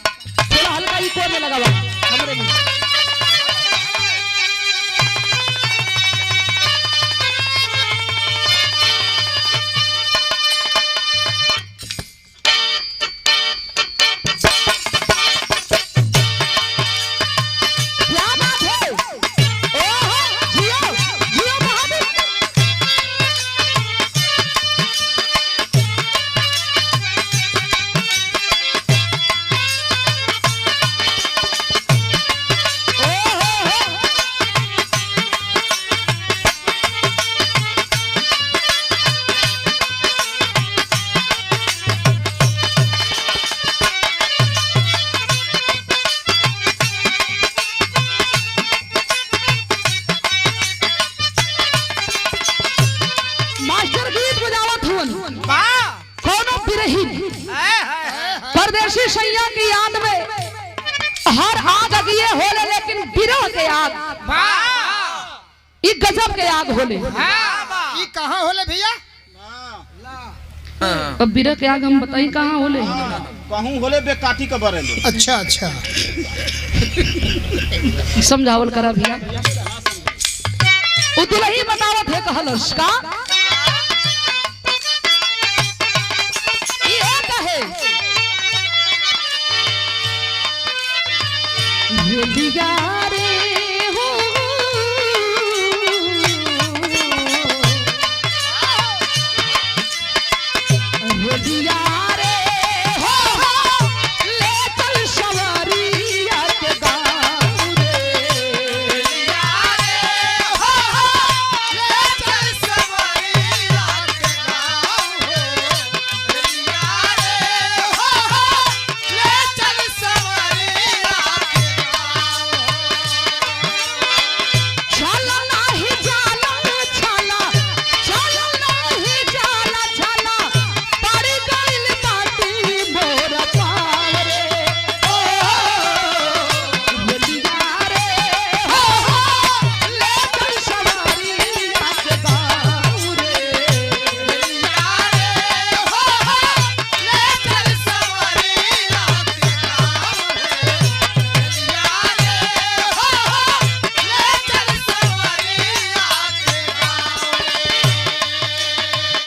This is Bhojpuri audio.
थोड़ा हल्का ही कोर में लगावा हमरे में। परदेशी सैया की याद में हर आग अगिए होले, लेकिन बिरह के आग ई गजब के आग होले। ये कहाँ होले भैया? अब बिरह के आग हम बताई कहाँ होले? कहूं होले बेकाटी के बरे। अच्छा अच्छा समझावल करा भैया। उतलही बतावत है कहलस का ये कहे ये बिगाड़